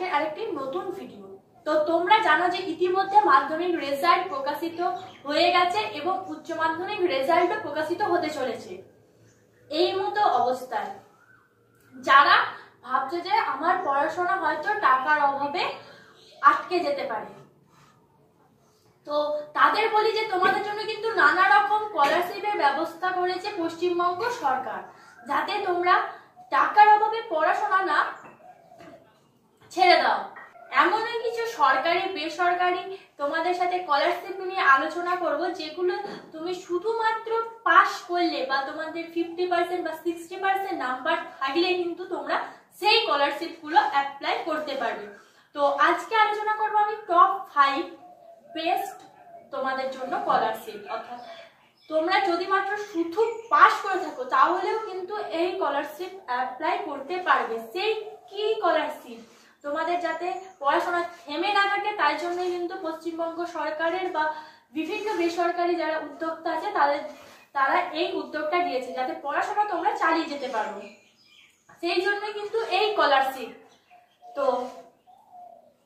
আজকের আরেকটি নতুন ভিডিও। তো তোমরা জানো যে ইতিমধ্যে মাধ্যমিক রেজাল্ট প্রকাশিত হয়ে গেছে এবং উচ্চ মাধ্যমিক রেজাল্টও প্রকাশিত হতে চলেছে। এই মতো অবস্থায় যারা ভাবছে যে আমার পড়াশোনা হয়তো টাকার অভাবে আটকে যেতে পারে, তো তাদের বলি যে তোমাদের জন্য কিন্তু নানা রকম স্কলারশিপের ব্যবস্থা করেছে পশ্চিমবঙ্গ সরকার, যাতে তোমরা টাকার অভাবে পড়াশোনা না ছেড়ে দাও। এমনই কিছু সরকারি বেসরকারি তোমাদের সাথে স্কলারশিপ নিয়ে আলোচনা করব, যেগুলো তুমি শুধুমাত্র পাস করলে বা তোমাদের 50% বা 60% নাম্বার থাকলে কিন্তু তোমরা সেই স্কলারশিপ গুলো অ্যাপ্লাই করতে পারবে। তো আজকে আলোচনা করব আমি টপ 5 বেস্ট তোমাদের জন্য স্কলারশিপ। অর্থাৎ তোমরা যদি মাত্র শুধু পাস করে থাকো তাহলেও কিন্তু এই স্কলারশিপ অ্যাপ্লাই করতে পারবে। সেই কি স্কলারশিপ তোমাদের যাতে পড়াশোনা থেমে না থাকে, তাই জন্যই কিন্তু পশ্চিমবঙ্গ সরকারের বা বিভিন্ন বেসরকারি যারা উদ্যোক্তা আছে তারা এই উদ্যোগটা দিয়েছে, যাতে পড়াশোনা তোমরা চালিয়ে যেতে পারো। সেই জন্য কিন্তু এই স্কলারশিপ। তো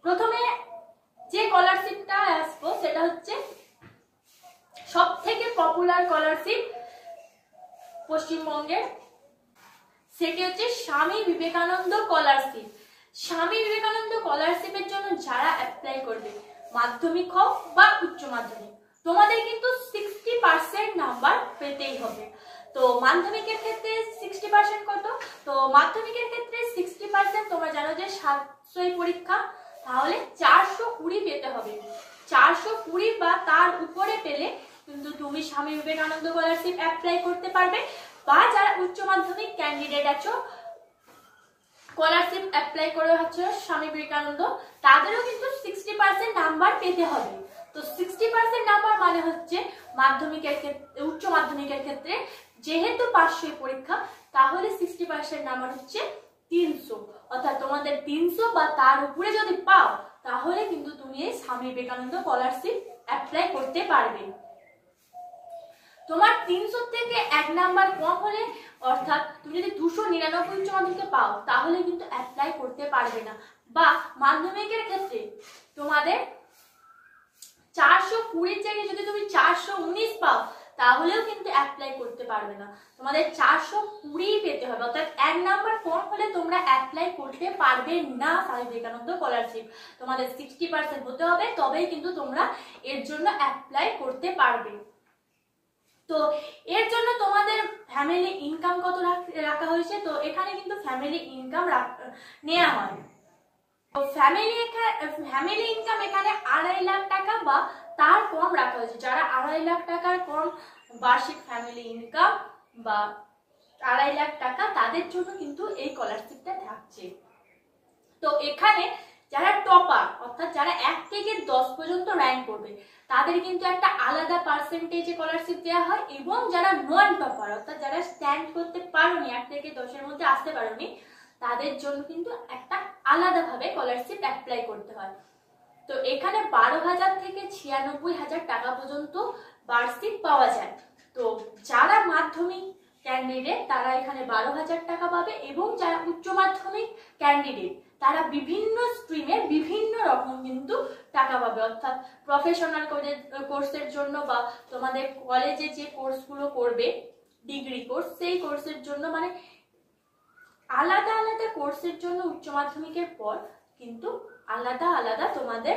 প্রথমে যে স্কলারশিপটা আসবো সেটা হচ্ছে সব থেকে পপুলার স্কলারশিপ পশ্চিমবঙ্গের, সেটি হচ্ছে স্বামী বিবেকানন্দ স্কলারশিপ। স্বামী বিবেকানন্দ স্কলারশিপের জন্য যারা অ্যাপ্লাই করবে, মাধ্যমিক হোক বা উচ্চ মাধ্যমিক, তোমাদের কিন্তু 60% নাম্বার পেতেই হবে। তো মাধ্যমিকের ক্ষেত্রে 60% কত? তো মাধ্যমিকের ক্ষেত্রে 60% তোমরা জানো যে 700 পরীক্ষা, তাহলে 420 পেতে হবে। 420 বা তার উপরে পেলে কিন্তু তুমি স্বামী বিবেকানন্দ স্কলারশিপ অ্যাপ্লাই করতে পারবে। বা যারা উচ্চ মাধ্যমিক ক্যান্ডিডেট আছো, স্কলারশিপ অ্যাপ্লাই করে হচ্ছে স্বামী বিবেকানন্দ, তাদেরও কিন্তু 60% নাম্বার পেতে হবে। তো 60% নাম্বার মানে হচ্ছে মাধ্যমিকের ক্ষেত্রে, উচ্চ মাধ্যমিকের ক্ষেত্রে যেহেতু 500 পরীক্ষা, তাহলে 60% নাম্বার হচ্ছে 300। অর্থাৎ তোমাদের 300 বা তার উপরে যদি পাও, তাহলে কিন্তু তুমি এই স্বামী বিবেকানন্দ স্কলারশিপ অ্যাপ্লাই করতে পারবে। তোমার 300 থেকে 1 নাম্বার কম হলে, অর্থাৎ তুমি যদি 299 উচ্চ মাধ্যমিকে পাও, তাহলে কিন্তু অ্যাপ্লাই করতে পারবে না। বা মাধ্যমিকের ক্ষেত্রে তোমাদের 420 জায়গায় যদি তুমি 419 পাও, তাহলেও কিন্তু অ্যাপ্লাই করতে পারবে না। তোমাদের 420 পেতে হবে। অর্থাৎ 1 নাম্বার কম হলে তোমরা অ্যাপ্লাই করতে পারবে না স্বামী বিবেকানন্দ স্কলারশিপ। তোমাদের 60% হতে হবে, তবেই কিন্তু তোমরা এর জন্য অ্যাপ্লাই করতে পারবে। তো এর জন্য তোমাদের ফ্যামিলি ইনকাম কত রাখা হয়েছে? তো এখানে কিন্তু ফ্যামিলি ইনকাম নেওয়া হয়। তো ফ্যামিলি ইনকাম এখানে 2.5 লাখ টাকা বা তার কম রাখা হয়েছে। যারা 2.5 লাখ টাকার কম বার্ষিক ফ্যামিলি ইনকাম বা 2.5 লাখ টাকা, তাদের জন্য কিন্তু এই স্কলারশিপটা থাকছে। তো এখানে যারা টপার, অর্থাৎ যারা 1 থেকে 10 পর্যন্ত র্যাঙ্ক করবে, তাদের কিন্তু একটা আলাদা পার্সেন্টেজে স্কলারশিপ দেওয়া হয়। এবং যারা নন টপার, অর্থাৎ যারা স্ট্যান্ড করতে পারোনি, 1 থেকে 10-এর মধ্যে আসতে পারোনি, তাদের জন্য কিন্তু একটা আলাদাভাবে স্কলারশিপ অ্যাপ্লাই করতে হয়। তো এখানে 12,000 থেকে 96,000 টাকা পর্যন্ত বার্ষিক পাওয়া যায়। তো যারা মাধ্যমিক ক্যান্ডিডেট তারা এখানে 12,000 টাকা পাবে, এবং যারা উচ্চ মাধ্যমিক ক্যান্ডিডেট তারা বিভিন্ন স্ট্রিমের বিভিন্ন রকম কিন্তু টাকা পাবে। অর্থাৎ প্রফেশনাল কোর্সের জন্য বা তোমাদের কলেজে যে কোর্সগুলো করবে, ডিগ্রি কোর্স, সেই কোর্সের জন্য, মানে আলাদা আলাদা কোর্সের জন্য উচ্চ মাধ্যমিকের পর কিন্তু আলাদা আলাদা তোমাদের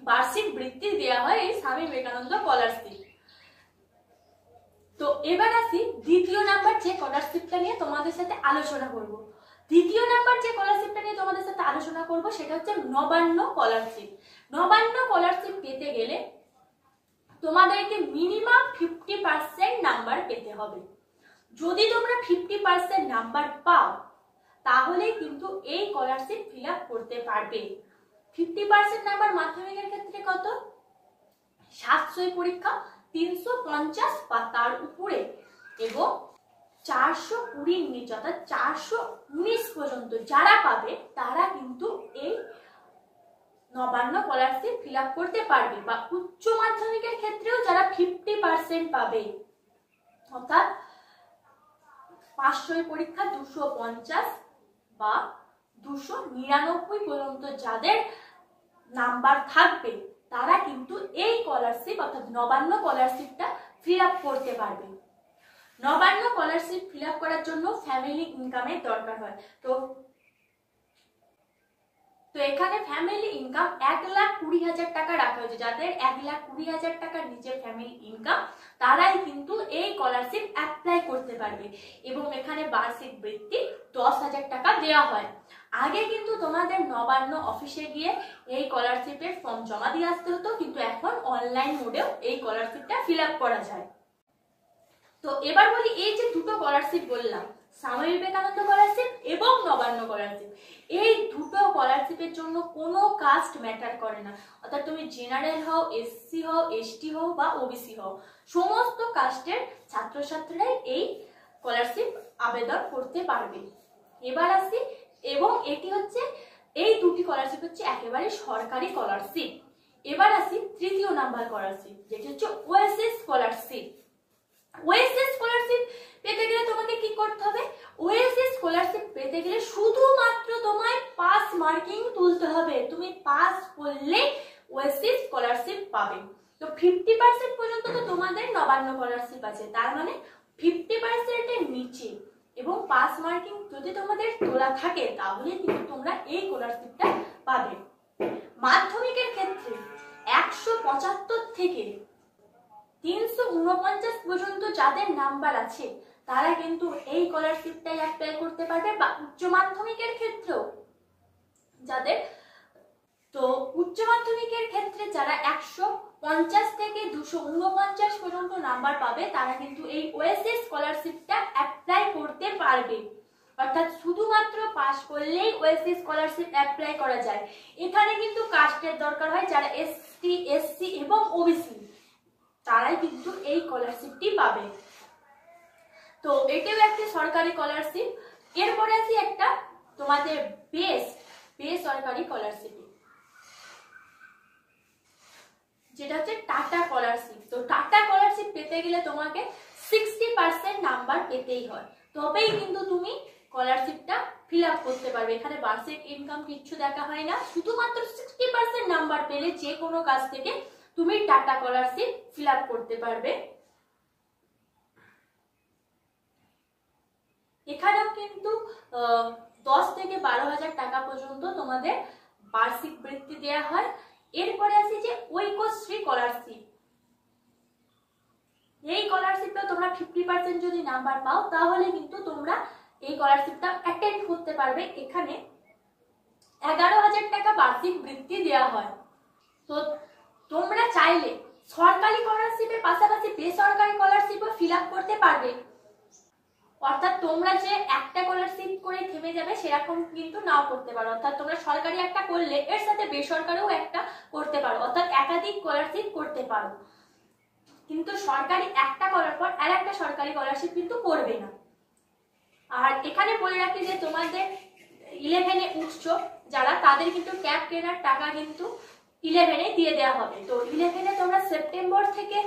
বার্ষিক বৃত্তি দেওয়া হয় এই স্বামী বিবেকানন্দ স্কলারশিপ। তো এবার আসি দ্বিতীয় নাম্বার যে স্কলারশিপটা নিয়ে তোমাদের সাথে আলোচনা করব। দ্বিতীয় নাম্বার যে স্কলারশিপটা নিয়ে তোমাদের সাথে আলোচনা করব সেটা হচ্ছে নবান্ন স্কলারশিপ। নবান্ন স্কলারশিপ পেতে গেলে তোমাদেরকে মিনিমাম 50% নাম্বার পেতে হবে। যদি তোমরা 50% নাম্বার পাও, তাহলে কিন্তু এই স্কলারশিপ ফিল আপ করতে পারবে। 50% নাম্বার মাধ্যমিকের ক্ষেত্রে কত? 700 পরীক্ষা, 350 বা তার উপরে, এবং 420 নিচে, অর্থাৎ 419 পর্যন্ত যারা পাবে তারা কিন্তু এই নবান্ন স্কলারশিপ ফিল আপ করতে পারবে। বা উচ্চ মাধ্যমিকের ক্ষেত্রেও যারা 50% পাবে, অর্থাৎ 500 পরীক্ষা 250 বা 299 পর্যন্ত যাদের নাম্বার থাকবে তারা কিন্তু এই স্কলারশিপ অর্থাৎ নবান্ন স্কলারশিপটা ফিল আপ করতে পারবে। নবান্ন স্কলারশিপ ফিল আপ করার জন্য ফ্যামিলি ইনকামের দরকার হয়। তো এখানে ফ্যামিলি ইনকাম 1,20,000 টাকা রাখা হয়েছে। যাদের 1,20,000 টাকার নিচে ফ্যামিলি ইনকাম তারাই কিন্তু এই স্কলারশিপ অ্যাপ্লাই করতে পারবে এবং এখানে বার্ষিক বৃত্তি 10,000 টাকা দেওয়া হয়। আগে কিন্তু তোমাদের নবান্ন অফিসে গিয়ে এই স্কলারশিপের ফর্ম জমা দিয়ে আসতে হতো, কিন্তু এখন অনলাইন মোডেও এই স্কলারশিপটা ফিল আপ করা যায়। তো এবার বলি, এই যে দুটো স্কলারশিপ বললাম, স্বামী বিবেকানন্দ স্কলারশিপ এবং নবান্ন স্কলারশিপ, এই দুটো স্কলারশিপের জন্য কোনো কাস্ট ম্যাটার করে না। অর্থাৎ তুমি জেনারেল হও, এসসি হও, এসটি হও বা ওবিসি হও, সমস্ত কাস্টের ছাত্রছাত্রীরাই এই স্কলারশিপ আবেদন করতে পারবে। এবার আসি, এবং এটি হচ্ছে এই দুটি স্কলারশিপ হচ্ছে একেবারে সরকারি স্কলারশিপ। এবার আসি তৃতীয় নাম্বার স্কলারশিপ, যেটি হচ্ছে ওএসএস স্কলারশিপ। ওএসএস স্কলারশিপ পেতে গেলে তোমাকে কি করতে হবে? ওএসএস স্কলারশিপ পেতে গেলে শুধুমাত্র তোমায় পাস মার্কিং তুলতে হবে। তুমি পাস করলে ওএসএস স্কলারশিপ পাবে। তো 50% পর্যন্ত তো তোমাদের নবান্ন স্কলারশিপ আছে, তার মানে 50% এর নিচে এবং পাস মার্কিং যদি তোমাদের তোলা থাকে তাহলে কিন্তু তোমরা এই স্কলারশিপটা পাবে। মাধ্যমিকের ক্ষেত্রে 175 থেকে 349 পর্যন্ত যাদের নাম্বার আছে তারা কিন্তু এই স্কলারশিপটাই অ্যাপ্লাই করতে পারবে। বা উচ্চ মাধ্যমিকের ক্ষেত্রেও যাদের, তো উচ্চ মাধ্যমিকের ক্ষেত্রে যারা 150 থেকে 249 পর্যন্ত নাম্বার পাবে তারা কিন্তু এই ওএসএস স্কলারশিপটা অ্যাপ্লাই করতে পারবে। অর্থাৎ শুধুমাত্র পাস করলেই ওএসএস স্কলারশিপ অ্যাপ্লাই করা যায়। এখানে কিন্তু কাস্টের দরকার হয়, যারা এসটি, এসসি এবং ওবিসি তারাই কিন্তু এই স্কলারশিপটি পাবে। তো এটাও একটি সরকারি স্কলারশিপ। এরপরে আছে একটা তোমাদের বেসরকারি স্কলারশিপ, যেটা হচ্ছে টাটা স্কলারশিপ। তো টাটা স্কলারশিপ পেতে গেলে তোমাকে 60% নাম্বার পেতেই হয়, তবেই কিন্তু তুমি স্কলারশিপটা ফিল আপ করতে পারবে। এখানে বার্ষিক ইনকাম কিচ্ছু দেখা হয় না, শুধুমাত্র 60% নাম্বার পেলে যে কোনো কাজ থেকে তুমি টাটা স্কলারশিপ ফিল আপ করতে পারবে। এখানেও কিন্তু 10 থেকে 12,000 টাকা পর্যন্ত তোমাদের বার্ষিক বৃত্তি দেওয়া হয়। এরপরে আসি যে ঐক্যশ্রী স্কলারশিপ। এই স্কলারশিপটা তোমরা 50% যদি নাম্বার পাও তাহলে কিন্তু তোমরা এই স্কলারশিপটা অ্যাটেন্ড করতে পারবে। এখানে 11,000 টাকা বার্ষিক বৃত্তি দেওয়া হয়। তো তোমরা চাইলে সরকারি স্কলারশিপের পাশাপাশি বেসরকারি স্কলারশিপও ফিল আপ করতে পারবে। অর্থাৎ তোমরা যে একটা স্কলারশিপ করে থেমে যাবে সেরকম কিন্তু নাও করতে পারো। অর্থাৎ তোমরা সরকারি একটা করলে এর সাথে বেসরকারিও একটা করতে পারো, অর্থাৎ একাধিক স্কলারশিপ করতে পারো। কিন্তু সরকারি একটা করার পর আর একটা সরকারি স্কলারশিপ কিন্তু করবে না। আর এখানে বলে রাখি যে তোমাদের 11-এ উঠছো যারা, তাদের কিন্তু ট্যাব কেনার টাকা কিন্তু 11-এ দিয়ে দেওয়া হবে। তো 11-এ তোমরা সেপ্টেম্বর থেকে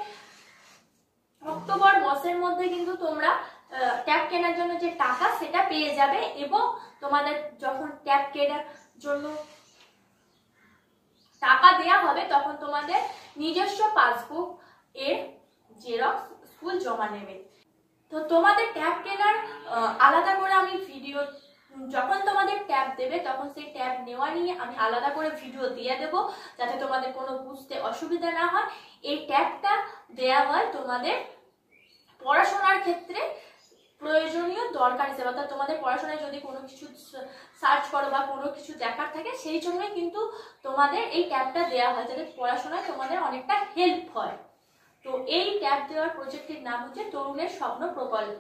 অক্টোবর মাসের মধ্যে কিন্তু তোমরা ট্যাব কেনার জন্য যে টাকা সেটা পেয়ে যাবে, এবং তোমাদের যখন ট্যাব কেনার জন্য টাকা দেয়া হবে তখন তোমাদের নিজস্ব পাসবুক এর জেরক্স স্কুল জমা নেবে। তো তোমাদের ট্যাব কেনার আলাদা করে আমি ভিডিও, যখন তোমাদের ট্যাব দেবে তখন সেই ট্যাব নেওয়া নিয়ে আমি আলাদা করে ভিডিও দিয়ে দেবো, যাতে তোমাদের কোনো বুঝতে অসুবিধা না হয়। এই ট্যাবটা দেয়া হয় তোমাদের পড়াশোনার ক্ষেত্রে প্রয়োজনীয় দরকার হিসেবে, অর্থাৎ তোমাদের পড়াশোনায় যদি কোনো কিছু সার্চ করো বা কোনো কিছু দেখার থাকে সেই জন্যই কিন্তু তোমাদের এই ট্যাবটা দেওয়া হয়, যাতে পড়াশোনায় তোমাদের অনেকটা হেল্প হয়। তো এই ট্যাব দেওয়ার প্রজেক্টের নাম হচ্ছে তরুণের স্বপ্ন প্রকল্প।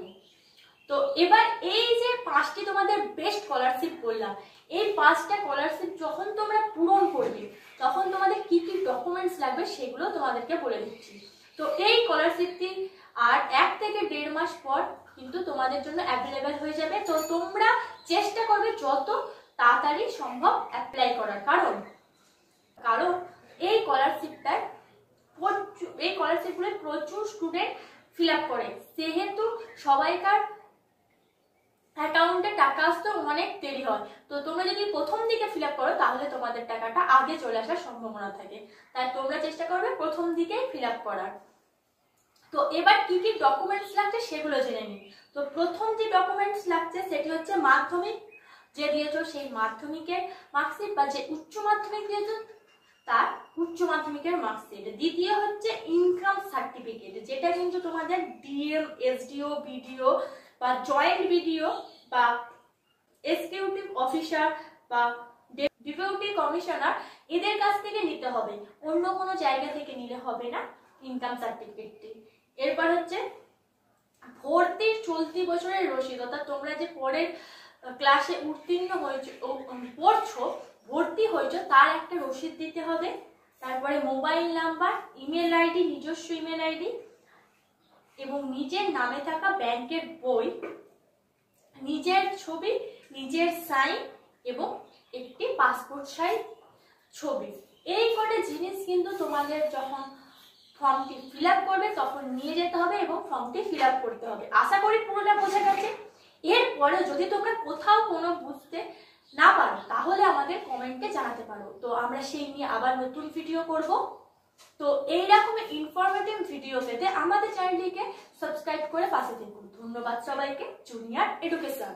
তো এবার এই যে 5টি তোমাদের বেস্ট স্কলারশিপ বললাম, এই 5টা স্কলারশিপ যখন তোমরা পূরণ করবে তখন তোমাদের কি কি ডকুমেন্টস লাগবে সেগুলো তোমাদেরকে বলে দিচ্ছি। তো এই স্কলারশিপটি আর 1 থেকে 1.5 মাস পর কিন্তু তোমাদের জন্য অ্যাভেলেবেল হয়ে যাবে। তো তোমরা চেষ্টা করবে যত তাড়াতাড়ি সম্ভব অ্যাপ্লাই করার, কারণ এই স্কলারশিপগুলো প্রচুর স্টুডেন্ট ফিল আপ করে, সেহেতু সবাইকার অ্যাকাউন্টে টাকা আসতে অনেক দেরি হয়। তো তোমরা যদি প্রথম দিকে ফিল আপ করো তাহলে তোমাদের টাকাটা আগে চলে আসার সম্ভাবনা থাকে, তাই তোমরা চেষ্টা করবে প্রথম দিকেই ফিল আপ করার। তো এবার কি কি ডকুমেন্টস লাগছে সেগুলো জেনে নিই। তো প্রথম যে ডকুমেন্টস লাগছে সেটি হচ্ছে মাধ্যমিক যে দিয়েছো সেই মাধ্যমিকের মার্কশিট, বা যে উচ্চ মাধ্যমিক দিয়েছো তার উচ্চ মাধ্যমিকের মার্কশিট। দ্বিতীয় হচ্ছে ইনকাম সার্টিফিকেট, যেটা কিন্তু তোমাদের ডিএম, এসডিও, বিডিও বা জয়েন্ট বিডিও বা এক্সিকিউটিভ অফিসার বা ডেপুটি কমিশনার এদের কাছ থেকে নিতে হবে, অন্য কোনো জায়গা থেকে নিলে হবে না ইনকাম সার্টিফিকেটটি। এরপর হচ্ছে ভর্তির চলতি বছরের রসিদ, অর্থাৎ তোমরা যে পরের ক্লাসে উত্তীর্ণ হয়েছে পড়ছো ভর্তি হয়েছো তার একটা রসিদ দিতে হবে। তারপরে মোবাইল নাম্বার, ইমেল আইডি, নিজস্ব ইমেল আইডি এবং নিজের নামে থাকা ব্যাংকের বই, নিজের ছবি, নিজের সাইন এবং একটি পাসপোর্ট সাইজ ছবি। এই কটা জিনিস কিন্তু তোমাদের যখন ফর্মটি ফিল আপ করবে তখন নিয়ে যেতে হবে এবং ফর্মটি ফিল আপ করতে হবে। আশা করি পুরোটা বোঝা গেছে। এরপরে যদি তোমরা কোথাও কোনো বুঝতে না পারো তাহলে আমাদের কমেন্টে জানাতে পারো, তো আমরা সেই নিয়ে আবার নতুন ভিডিও করব। তো এইরকম ইনফরমেটিভ ভিডিও পেতে আমাদের চ্যানেলটিকে সাবস্ক্রাইব করে পাশে থাকুন। ধন্যবাদ সবাইকে। Junior education.